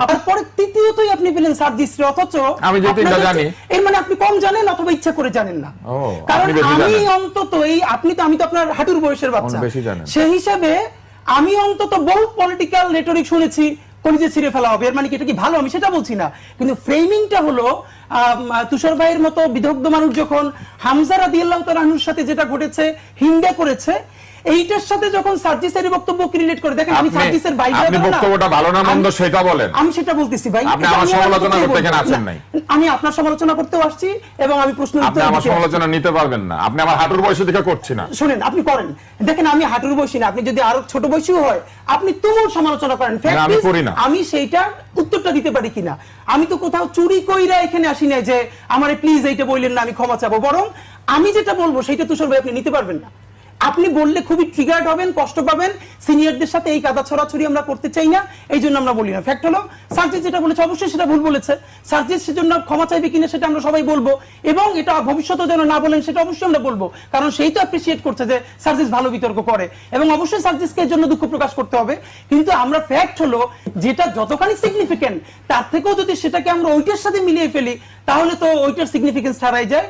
তারপরে তৃতীয়তই আপনি পেলেন সার্জিসরে, অথচ আমি যে তিনটা জানি এর মানে আপনি কম জানেন অথবা ইচ্ছা করে জানেন না। কারণ আমি অন্তত আমি তো আপনার হাঁটুর বয়সের বাচ্চা, সেই হিসাবে আমি অন্তত বহু পলিটিক্যাল রেটরিক শুনেছি কলিজে ছিঁড়ে ফেলা হবে, এর মানে কি এটা কি ভালো, আমি সেটা বলছি না, কিন্তু ফ্রেমিংটা হলো তুষার ভাইয়ের মতো বিদগ্ধ মানুষ যখন হামজা রাদিয়াল্লাহু তাআলা আনহুর সাথে যেটা ঘটেছে হিন্দে করেছে, এইটার সাথে যখন সার্জিসের বক্তব্যকে রিলেট করে দেখেন, আমি সার্জিসের বাইরে আপনি বক্তব্যটা ভালো না মন্দ সেটা বলেন, আমি সেটা বলতেছি ভাই, আপনি আমার সমালোচনা করতে কেন আসেন নাই? আমি আপনার সমালোচনা করতেও আসছি এবং আমি প্রশ্ন আপনি আমার সমালোচনা নিতে পারবেন না, আপনি আমার হাঁটুর বয়সে দেখে করছি না। শুনেন, আপনি করেন, দেখেন আমি হাঁটুর বয়সী না, আপনি যদি আরো ছোট বয়সীও হয় আপনি তুমুল সমালোচনা করেন, আমি করি না, আমি সেইটার উত্তরটা দিতে পারি কিনা। আমি তো কোথাও চুরি কইরা এখানে আসি না যে আমারে প্লিজ এইটা বললেন না আমি ক্ষমা চাবো, বরং আমি যেটা বলবো সেইটা তুষার ভাই আপনি নিতে পারবেন না, আপনি বললে খুবই ট্রিগার্ড হবেন, কষ্ট পাবেন, সিনিয়রদের সাথে এই কাদা ছড়াছড়ি আমরা করতে চাই না, এই জন্য আমরা বলি না। ফ্যাক্ট হলো সার্জিস যেটা বলেছে অবশ্যই সেটা ভুল বলেছে, সার্জিস সেজন্য ক্ষমা চাইবে কিনা সেটা আমরা সবাই বলবো, এবং এটা ভবিষ্যতে যেন না বলেন সেটা অবশ্যই আমরা বলবো, কারণ সেই তো অ্যাপ্রিসিয়েট করছে যে সার্জিস ভালো বিতর্ক করে, এবং অবশ্যই সার্জিসকে এর জন্য দুঃখ প্রকাশ করতে হবে। কিন্তু আমরা ফ্যাক্ট হলো যেটা যতখানি সিগনিফিকেন্ট তার থেকেও যদি সেটাকে আমরা ওইটার সাথে মিলিয়ে ফেলি তাহলে তো ওইটার সিগনিফিকেন্স হারাই যায়।